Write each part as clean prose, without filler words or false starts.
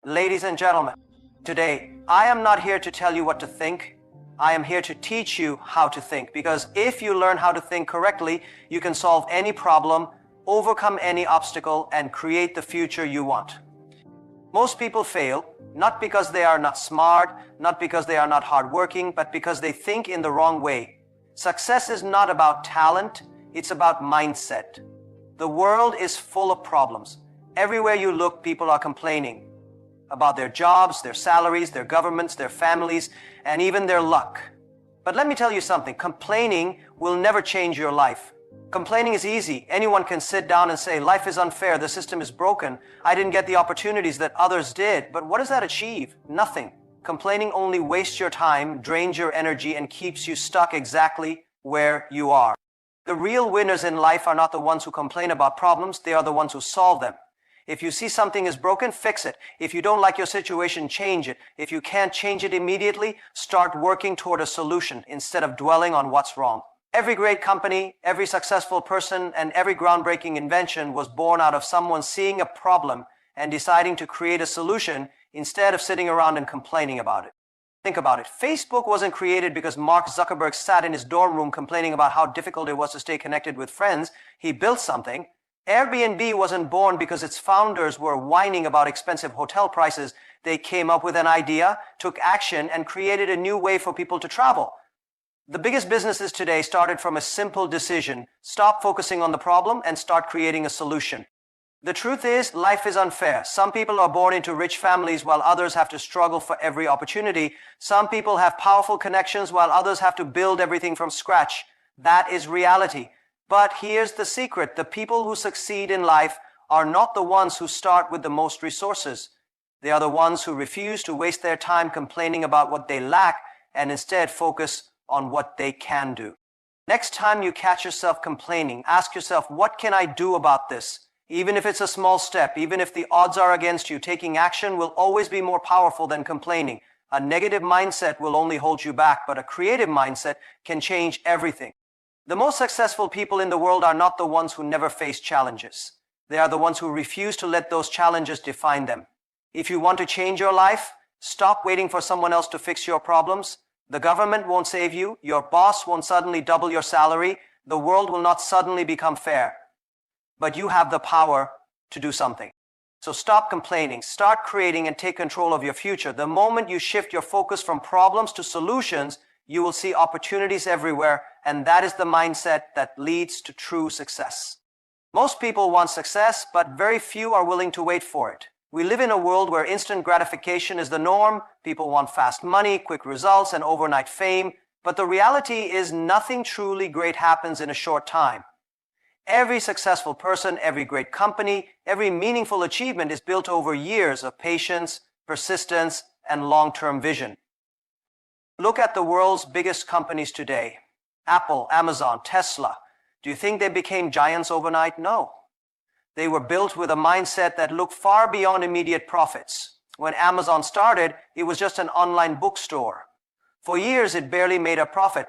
Ladies and gentlemen, today I am not here to tell you what to think. I am here to teach you how to think, because if you learn how to think correctly, you can solve any problem, overcome any obstacle, and create the future you want. Most people fail, not because they are not smart, not because they are not hardworking, but because they think in the wrong way. Success is not about talent, it's about mindset. The world is full of problems. Everywhere you look, people are complaining about their jobs, their salaries, their governments, their families, and even their luck. But let me tell you something, complaining will never change your life. Complaining is easy. Anyone can sit down and say, life is unfair, the system is broken, I didn't get the opportunities that others did. But what does that achieve? Nothing. Complaining only wastes your time, drains your energy, and keeps you stuck exactly where you are. The real winners in life are not the ones who complain about problems, they are the ones who solve them. If you see something is broken, fix it. If you don't like your situation, change it. If you can't change it immediately, start working toward a solution instead of dwelling on what's wrong. Every great company, every successful person, and every groundbreaking invention was born out of someone seeing a problem and deciding to create a solution instead of sitting around and complaining about it. Think about it. Facebook wasn't created because Mark Zuckerberg sat in his dorm room complaining about how difficult it was to stay connected with friends. He built something. Airbnb wasn't born because its founders were whining about expensive hotel prices. They came up with an idea, took action, and created a new way for people to travel. The biggest businesses today started from a simple decision. Stop focusing on the problem and start creating a solution. The truth is, life is unfair. Some people are born into rich families while others have to struggle for every opportunity. Some people have powerful connections while others have to build everything from scratch. That is reality. But here's the secret. The people who succeed in life are not the ones who start with the most resources. They are the ones who refuse to waste their time complaining about what they lack and instead focus on what they can do. Next time you catch yourself complaining, ask yourself, what can I do about this? Even if it's a small step, even if the odds are against you, taking action will always be more powerful than complaining. A negative mindset will only hold you back, but a creative mindset can change everything. The most successful people in the world are not the ones who never face challenges. They are the ones who refuse to let those challenges define them. If you want to change your life, stop waiting for someone else to fix your problems. The government won't save you. Your boss won't suddenly double your salary. The world will not suddenly become fair. But you have the power to do something. So stop complaining, start creating, and take control of your future. The moment you shift your focus from problems to solutions, you will see opportunities everywhere, and that is the mindset that leads to true success. Most people want success, but very few are willing to wait for it. We live in a world where instant gratification is the norm. People want fast money, quick results, and overnight fame. But the reality is nothing truly great happens in a short time. Every successful person, every great company, every meaningful achievement is built over years of patience, persistence, and long-term vision. Look at the world's biggest companies today. Apple, Amazon, Tesla. Do you think they became giants overnight? No. They were built with a mindset that looked far beyond immediate profits. When Amazon started, it was just an online bookstore. For years, it barely made a profit.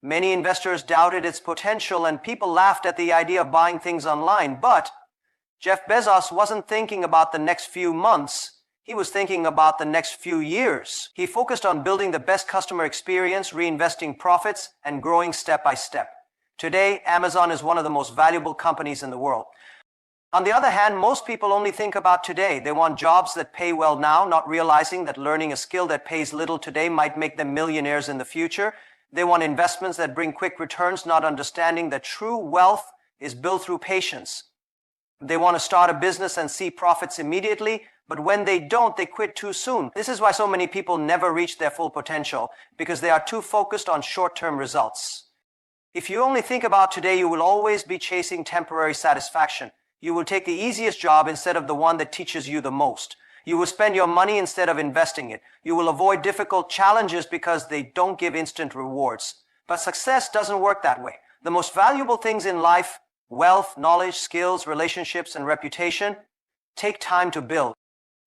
Many investors doubted its potential, and people laughed at the idea of buying things online. But Jeff Bezos wasn't thinking about the next few months. He was thinking about the next few years. He focused on building the best customer experience, reinvesting profits, and growing step by step. Today, Amazon is one of the most valuable companies in the world. On the other hand, most people only think about today. They want jobs that pay well now, not realizing that learning a skill that pays little today might make them millionaires in the future. They want investments that bring quick returns, not understanding that true wealth is built through patience. They want to start a business and see profits immediately, but when they don't, they quit too soon. This is why so many people never reach their full potential, because they are too focused on short-term results. If you only think about today, you will always be chasing temporary satisfaction. You will take the easiest job instead of the one that teaches you the most. You will spend your money instead of investing it. You will avoid difficult challenges because they don't give instant rewards. But success doesn't work that way. The most valuable things in life, wealth, knowledge, skills, relationships, and reputation, take time to build.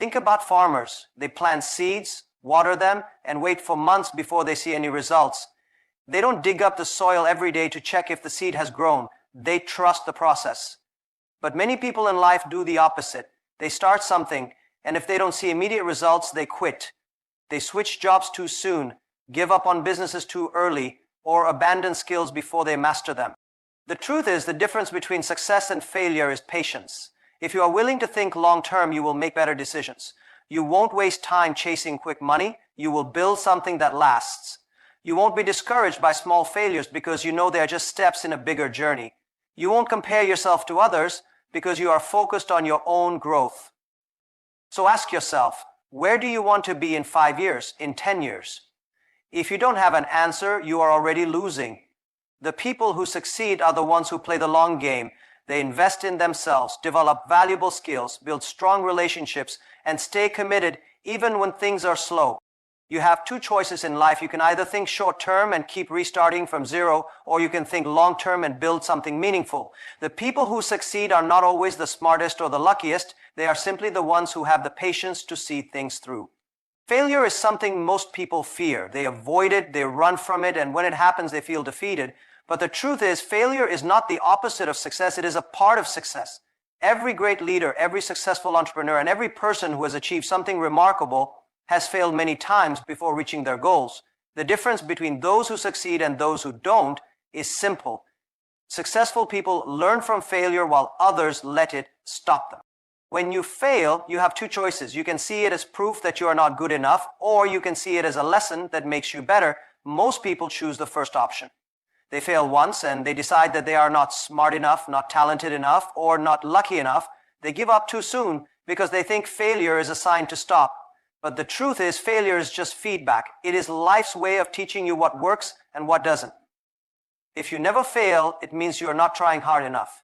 Think about farmers. They plant seeds, water them, and wait for months before they see any results. They don't dig up the soil every day to check if the seed has grown. They trust the process. But many people in life do the opposite. They start something, And if they don't see immediate results, they quit. They switch jobs too soon, give up on businesses too early, or abandon skills before they master them. The truth is, the difference between success and failure is patience. If you are willing to think long term, you will make better decisions. You won't waste time chasing quick money. You will build something that lasts. You won't be discouraged by small failures because you know they are just steps in a bigger journey. You won't compare yourself to others because you are focused on your own growth. So ask yourself, where do you want to be in 5 years, in 10 years? If you don't have an answer, you are already losing. The people who succeed are the ones who play the long game. They invest in themselves, develop valuable skills, build strong relationships, and stay committed even when things are slow. You have two choices in life. You can either think short term and keep restarting from zero, or you can think long term and build something meaningful. The people who succeed are not always the smartest or the luckiest. They are simply the ones who have the patience to see things through. Failure is something most people fear. They avoid it, they run from it, and when it happens, they feel defeated. But the truth is, failure is not the opposite of success. It is a part of success. Every great leader, every successful entrepreneur, and every person who has achieved something remarkable has failed many times before reaching their goals. The difference between those who succeed and those who don't is simple. Successful people learn from failure while others let it stop them. When you fail, you have two choices. You can see it as proof that you are not good enough, or you can see it as a lesson that makes you better. Most people choose the first option. They fail once and they decide that they are not smart enough, not talented enough, or not lucky enough. They give up too soon because they think failure is a sign to stop. But the truth is, failure is just feedback. It is life's way of teaching you what works and what doesn't. If you never fail, it means you are not trying hard enough.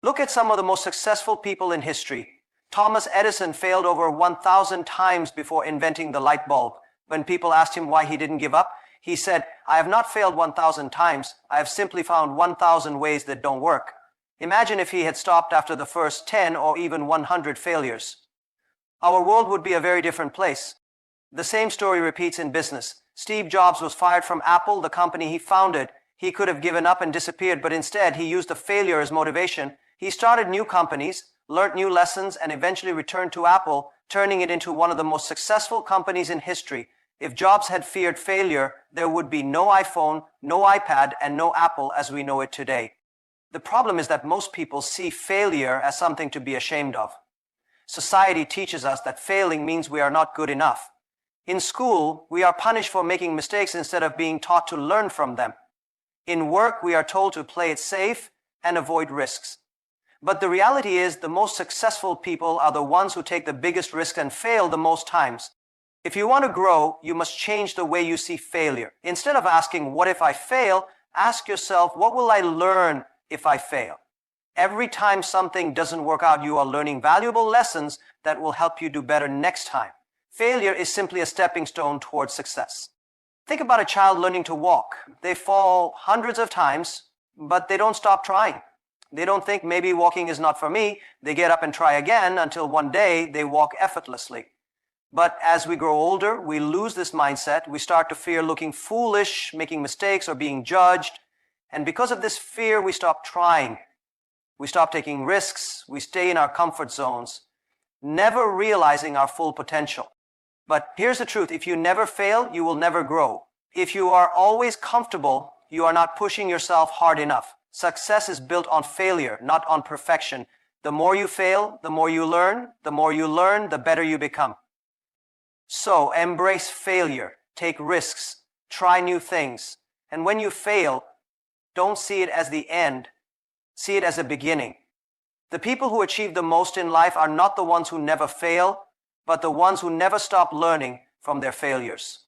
Look at some of the most successful people in history. Thomas Edison failed over 1,000 times before inventing the light bulb. When people asked him why he didn't give up, he said, "I have not failed 1,000 times. I have simply found 1,000 ways that don't work." Imagine if he had stopped after the first 10 or even 100 failures. Our world would be a very different place. The same story repeats in business. Steve Jobs was fired from Apple, the company he founded. He could have given up and disappeared, but instead he used a failure as motivation. He started new companies, learned new lessons, and eventually returned to Apple, turning it into one of the most successful companies in history. If Jobs had feared failure, there would be no iPhone, no iPad, and no Apple as we know it today. The problem is that most people see failure as something to be ashamed of. Society teaches us that failing means we are not good enough. In school, we are punished for making mistakes instead of being taught to learn from them. In work, we are told to play it safe and avoid risks. But the reality is, the most successful people are the ones who take the biggest risks and fail the most times. If you want to grow, you must change the way you see failure. Instead of asking, "What if I fail?" ask yourself, "What will I learn if I fail?" Every time something doesn't work out, you are learning valuable lessons that will help you do better next time. Failure is simply a stepping stone towards success. Think about a child learning to walk. They fall hundreds of times, but they don't stop trying. They don't think, "Maybe walking is not for me." They get up and try again until one day they walk effortlessly. But as we grow older, we lose this mindset. We start to fear looking foolish, making mistakes, or being judged. And because of this fear, we stop trying. We stop taking risks. We stay in our comfort zones, never realizing our full potential. But here's the truth. If you never fail, you will never grow. If you are always comfortable, you are not pushing yourself hard enough. Success is built on failure, not on perfection. The more you fail, the more you learn. The more you learn, the better you become. So embrace failure, take risks, try new things. And when you fail, don't see it as the end, see it as a beginning. The people who achieve the most in life are not the ones who never fail, but the ones who never stop learning from their failures.